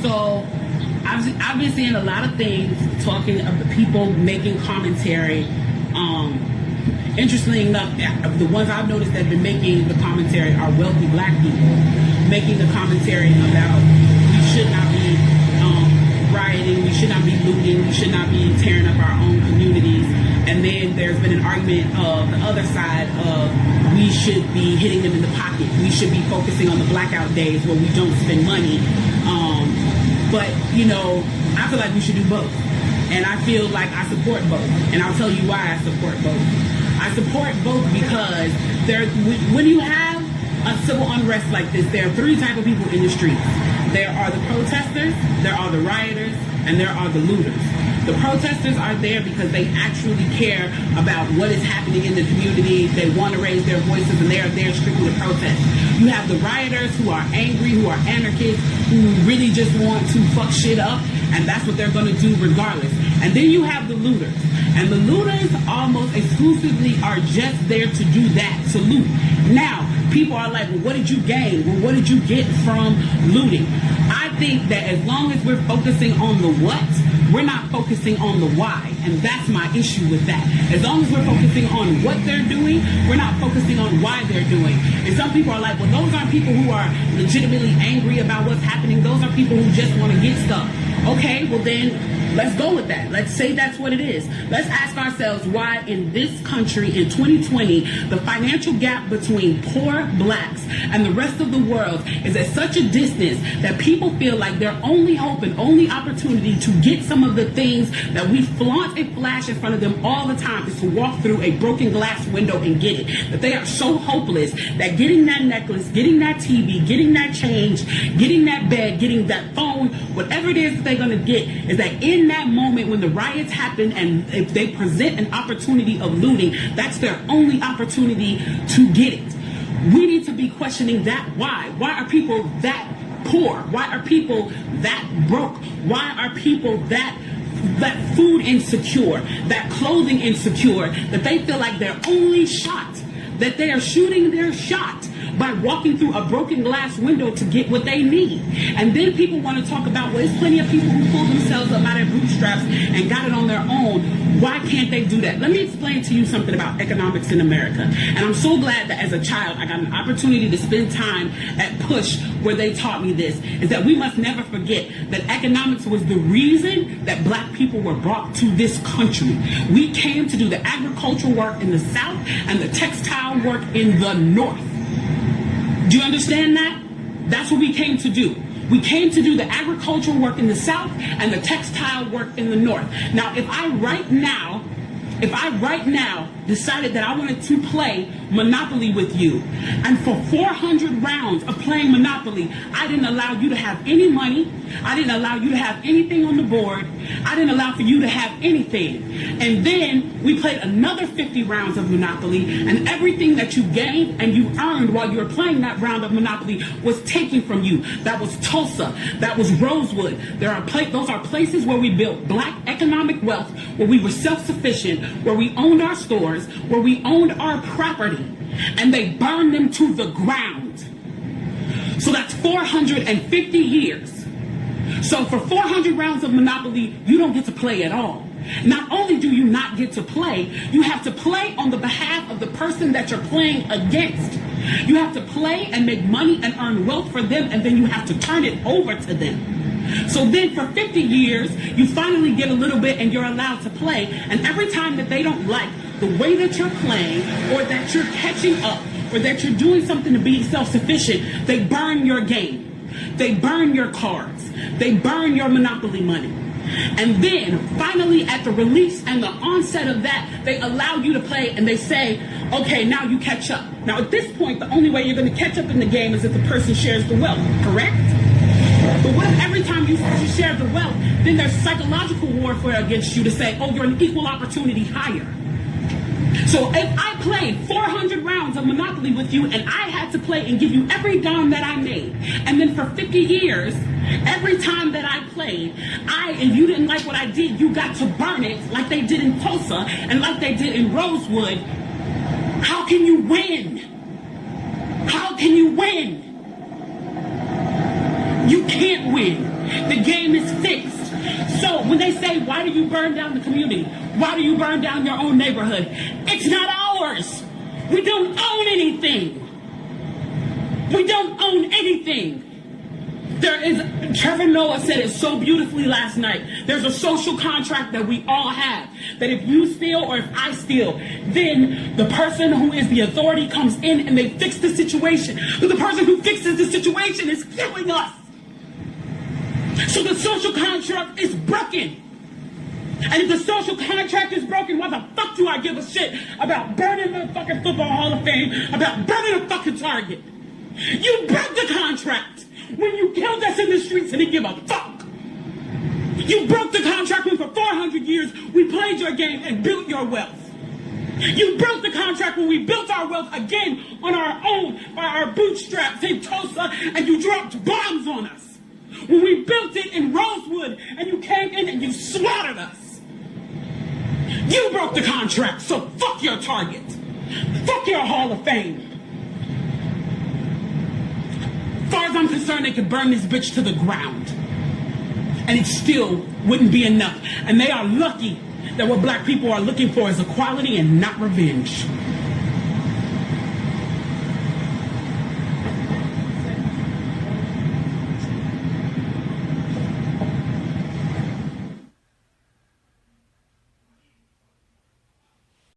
So I've been seeing a lot of things talking of the people making commentary. Interestingly enough, the ones I've noticed that have been making the commentary are wealthy black people making the commentary about we should not be rioting, we should not be looting, we should not be tearing up our own communities. And then there's been an argument of the other side of we should be hitting them in the pocket. We should be focusing on the blackout days where we don't spend money. But, you know, I feel like we should do both. And I feel like I support both. And I'll tell you why I support both. I support both because when you have a civil unrest like this, there are three types of people in the streets. There are the protesters, there are the rioters, and there are the looters. The protesters are there because they actually care about what is happening in the community. They want to raise their voices, and they are there strictly to protest. You have the rioters who are angry, who are anarchists, who really just want to fuck shit up, and that's what they're going to do regardless. And then you have the looters. And the looters almost exclusively are just there to do that, to loot. Now, people are like, well, what did you gain? Well, what did you get from looting? I think that as long as we're focusing on the what, we're not focusing on the why. And that's my issue with that. As long as we're focusing on what they're doing, we're not focusing on why they're doing. And some people are like, well, those aren't people who are legitimately angry about what's happening. Those are people who just want to get stuff. Okay, well then, let's go with that. Let's say that's what it is. Let's ask ourselves why in this country in 2020, the financial gap between poor blacks and the rest of the world is at such a distance that people feel like their only hope and only opportunity to get some of the things that we flaunt and flash in front of them all the time is to walk through a broken glass window and get it. That they are so hopeless that getting that necklace, getting that TV, getting that change, getting that bed, getting that phone, whatever it is that they're going to get, is that in that moment when the riots happen and if they present an opportunity of looting, that's their only opportunity to get it. We need to be questioning that. Why? Why are people that poor? Why are people that broke? Why are people that food insecure, that clothing insecure, that they feel like their only shot, that they are shooting their shot by walking through a broken glass window to get what they need? And then people want to talk about, well, there's plenty of people who pulled themselves up out of bootstraps and got it on their own. Why can't they do that? Let me explain to you something about economics in America. And I'm so glad that as a child, I got an opportunity to spend time at Push where they taught me this, is that we must never forget that economics was the reason that black people were brought to this country. We came to do the agricultural work in the South and the textile work in the North. Do you understand that? That's what we came to do. We came to do the agricultural work in the South and the textile work in the North. Now, if I right now decided that I wanted to play Monopoly with you, and for 400 rounds of playing Monopoly, I didn't allow you to have any money, I didn't allow you to have anything on the board, I didn't allow for you to have anything. And then we played another 50 rounds of Monopoly, and everything that you gained and you earned while you were playing that round of Monopoly was taken from you. That was Tulsa, that was Rosewood. Those are places where we built black economic wealth, where we were self-sufficient, where we owned our stores, where we owned our property, and they burned them to the ground. So that's 450 years. So for 400 rounds of Monopoly, you don't get to play at all. Not only do you not get to play, you have to play on the behalf of the person that you're playing against. You have to play and make money and earn wealth for them, and then you have to turn it over to them. So then for 50 years, you finally get a little bit and you're allowed to play. And every time that they don't like the way that you're playing, or that you're catching up, or that you're doing something to be self-sufficient, they burn your game. They burn your cards. They burn your Monopoly money. And then finally at the release and the onset of that, they allow you to play and they say, okay, now you catch up. Now at this point, the only way you're going to catch up in the game is if the person shares the wealth, correct? But what if every time you share the wealth, then there's psychological warfare against you to say, oh, you're an equal opportunity hire. So if I played 400 rounds of Monopoly with you and I had to play and give you every dime that I made, and then for 50 years, every time that I played, and you didn't like what I did, you got to burn it like they did in Tulsa and like they did in Rosewood, how can you win? How can you win? You can't win. The game is fixed. So when they say, why do you burn down the community? Why do you burn down your own neighborhood? It's not ours. We don't own anything. We don't own anything. Trevor Noah said it so beautifully last night. There's a social contract that we all have. That if you steal or if I steal, then the person who is the authority comes in and they fix the situation. But the person who fixes the situation is killing us. So the social contract is broken. And if the social contract is broken, why the fuck do I give a shit about burning the fucking Football Hall of Fame, about burning a fucking Target? You broke the contract when you killed us in the streets and didn't give a fuck. You broke the contract when for 400 years we played your game and built your wealth. You broke the contract when we built our wealth again on our own, by our bootstraps in Tulsa, and you dropped bombs on us. When we built it in Rosewood and you came in and you slaughtered us. You broke the contract, so fuck your Target. Fuck your Hall of Fame. As far as I'm concerned, they could burn this bitch to the ground. And it still wouldn't be enough. And they are lucky that what black people are looking for is equality and not revenge.